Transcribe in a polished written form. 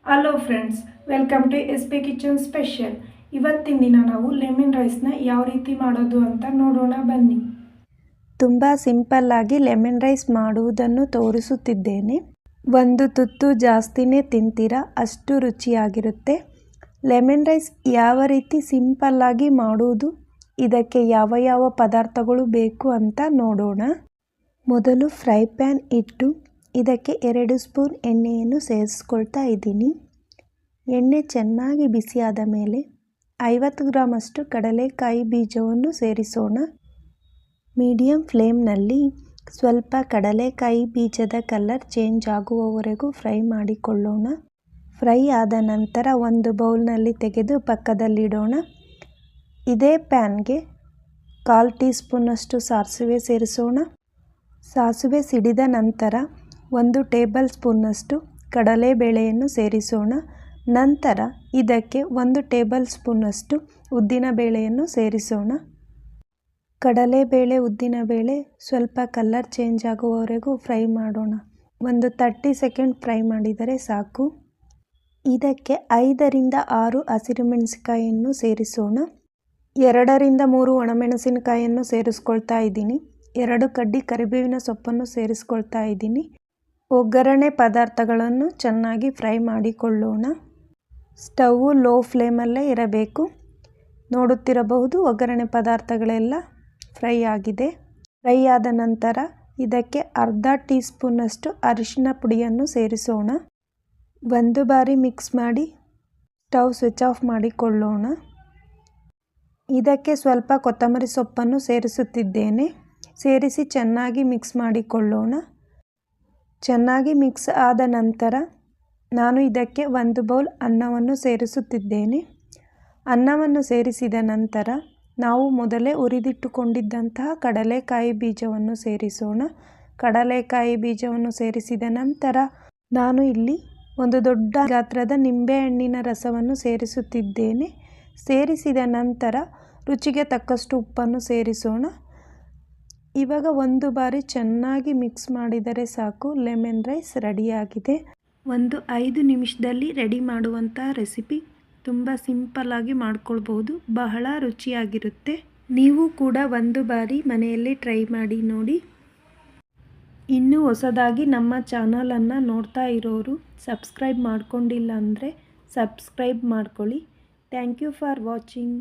Hello friends, welcome to S P kitchen special. ಇವತ್ತಿನ ದಿನ ನಾವು ಲೆಮನ್ ರೈಸ್ನ ಯಾವ ರೀತಿ ಮಾಡೋದು ಅಂತ ನೋಡೋಣ ಬನ್ನಿ. ತುಂಬ ಸಿಂಪಲ್ಲಾಗಿ ಲೆಮನ್ ರೈಸ್ ಮಾಡುವುದನ್ನು ತೋರಿಸುತ್ತಿದ್ದೇನೆ. ಒಂದು ತುತ್ತು ಜಾಸ್ತಿನೇ ತಿಂತೀರಾ, ಅಷ್ಟು ರುಚಿಯಾಗಿರುತ್ತೆ. ಲೆಮನ್ ರೈಸ್ ಯಾವ ರೀತಿ ಸಿಂಪಲ್ಲಾಗಿ ಮಾಡುವುದು, ಇದಕ್ಕೆ ಯಾವ ಯಾವ ಪದಾರ್ಥಗಳು ಬೇಕು ಅಂತ ನೋಡೋಣ. ಮೊದಲು ಫ್ರೈ ಪ್ಯಾನ್ ಇಟ್ಟು ಇದಕ್ಕೆ 2 ಸ್ಪೂನ್ ಎಣ್ಣೆಯನ್ನು ಸೇರಿಸ್ಕೊಳ್ತಾ ಇದ್ದೀನಿ. ಎಣ್ಣೆ ಚೆನ್ನಾಗಿ ಬಿಸಿಯಾದ ಮೇಲೆ 50 ಗ್ರಾಮಷ್ಟು ಕಡಲೆಕಾಯಿ ಬೀಜವನ್ನು ಸೇರಿಸೋಣ. ಮೀಡಿಯಂ ಫ್ಲೇಮ್ನಲ್ಲಿ ಸ್ವಲ್ಪ ಕಡಲೆಕಾಯಿ ಬೀಜದ ಕಲರ್ ಚೇಂಜ್ ಆಗುವವರೆಗೂ ಫ್ರೈ ಮಾಡಿಕೊಳ್ಳೋಣ. ಫ್ರೈ ಆದ ನಂತರ ಒಂದು ಬೌಲ್ನಲ್ಲಿ ತೆಗೆದು ಪಕ್ಕದಲ್ಲಿಡೋಣ. ಇದೇ ಪ್ಯಾನ್ಗೆ 1/4 ಟೀ ಸ್ಪೂನಷ್ಟು ಸಾಸಿವೆ ಸೇರಿಸೋಣ. ಸಾಸಿವೆ ಸಿಡಿದ ನಂತರ 1 ಟೇಬಲ್ ಸ್ಪೂನ್ನಷ್ಟು ಕಡಲೆಬೇಳೆಯನ್ನು ಸೇರಿಸೋಣ. ನಂತರ ಇದಕ್ಕೆ 1 ಟೇಬಲ್ ಸ್ಪೂನಷ್ಟು ಉದ್ದಿನಬೇಳೆಯನ್ನು ಸೇರಿಸೋಣ. ಕಡಲೆಬೇಳೆ ಉದ್ದಿನಬೇಳೆ ಸ್ವಲ್ಪ ಕಲರ್ ಚೇಂಜ್ ಆಗುವವರೆಗೂ ಫ್ರೈ ಮಾಡೋಣ. ಒಂದು 30 ಸೆಕೆಂಡ್ ಫ್ರೈ ಮಾಡಿದರೆ ಸಾಕು. ಇದಕ್ಕೆ 5 ರಿಂದ 6 ಹಸಿರುಮೆಣಸಿನಕಾಯಿಯನ್ನು ಸೇರಿಸೋಣ. 2 ರಿಂದ 3 ಒಣಮೆಣಸಿನಕಾಯಿಯನ್ನು ಸೇರಿಸ್ಕೊಳ್ತಾ ಇದ್ದೀನಿ. 2 ಕಡ್ಡಿ ಕರಿಬೇವಿನ ಸೊಪ್ಪನ್ನು ಸೇರಿಸ್ಕೊಳ್ತಾ ಇದ್ದೀನಿ. ಒಗ್ಗರಣೆ ಪದಾರ್ಥಗಳನ್ನು ಚೆನ್ನಾಗಿ ಫ್ರೈ ಮಾಡಿಕೊಳ್ಳೋಣ. ಸ್ಟವ್ ಲೋ ಫ್ಲೇಮಲ್ಲೇ ಇರಬೇಕು. ನೋಡುತ್ತಿರಬಹುದು, ಒಗ್ಗರಣೆ ಪದಾರ್ಥಗಳೆಲ್ಲ ಫ್ರೈ ಆಗಿದೆ. ಫ್ರೈ ಆದ ನಂತರ ಇದಕ್ಕೆ 1/2 ಟೀ ಸ್ಪೂನಷ್ಟು ಅರಿಶಿನ ಪುಡಿಯನ್ನು ಸೇರಿಸೋಣ. ಒಂದು ಬಾರಿ ಮಿಕ್ಸ್ ಮಾಡಿ ಸ್ಟವ್ ಸ್ವಿಚ್ ಆಫ್ ಮಾಡಿಕೊಳ್ಳೋಣ. ಇದಕ್ಕೆ ಸ್ವಲ್ಪ ಕೊತ್ತಂಬರಿ ಸೊಪ್ಪನ್ನು ಸೇರಿಸುತ್ತಿದ್ದೇನೆ. ಸೇರಿಸಿ ಚೆನ್ನಾಗಿ ಮಿಕ್ಸ್ ಮಾಡಿಕೊಳ್ಳೋಣ. ಚೆನ್ನಾಗಿ ಮಿಕ್ಸ್ ಆದ ನಂತರ ನಾನು ಇದಕ್ಕೆ 1 ಬೌಲ್ ಅನ್ನವನ್ನು ಸೇರಿಸುತ್ತಿದ್ದೇನೆ. ಅನ್ನವನ್ನು ಸೇರಿಸಿದ ನಂತರ ನಾವು ಮೊದಲೇ ಹುರಿದಿಟ್ಟುಕೊಂಡಿದ್ದಂತಹ ಕಡಲೆಕಾಯಿ ಬೀಜವನ್ನು ಸೇರಿಸೋಣ. ಕಡಲೆಕಾಯಿ ಬೀಜವನ್ನು ಸೇರಿಸಿದ ನಂತರ ನಾನು ಇಲ್ಲಿ ಒಂದು ದೊಡ್ಡ ಗಾತ್ರದ ನಿಂಬೆಹಣ್ಣಿನ ರಸವನ್ನು ಸೇರಿಸುತ್ತಿದ್ದೇನೆ. ಸೇರಿಸಿದ ನಂತರ ರುಚಿಗೆ ತಕ್ಕಷ್ಟು ಉಪ್ಪನ್ನು ಸೇರಿಸೋಣ. ಇವಾಗ ಒಂದು ಬಾರಿ ಚೆನ್ನಾಗಿ ಮಿಕ್ಸ್ ಮಾಡಿದರೆ ಸಾಕು, ಲೆಮನ್ ರೈಸ್ ರೆಡಿಯಾಗಿದೆ. ಒಂದು 5 ನಿಮಿಷದಲ್ಲಿ ರೆಡಿ ಮಾಡುವಂಥ ರೆಸಿಪಿ. ತುಂಬ ಸಿಂಪಲ್ಲಾಗಿ ಮಾಡ್ಕೊಳ್ಬೋದು, ಬಹಳ ರುಚಿಯಾಗಿರುತ್ತೆ. ನೀವು ಕೂಡ ಒಂದು ಬಾರಿ ಮನೆಯಲ್ಲಿ ಟ್ರೈ ಮಾಡಿ ನೋಡಿ. ಇನ್ನೂ ಹೊಸದಾಗಿ ನಮ್ಮ ಚಾನಲನ್ನು ನೋಡ್ತಾ ಇರೋರು ಸಬ್ಸ್ಕ್ರೈಬ್ ಮಾಡ್ಕೊಂಡಿಲ್ಲ ಅಂದರೆ ಸಬ್ಸ್ಕ್ರೈಬ್ ಮಾಡ್ಕೊಳ್ಳಿ. Thank you for watching.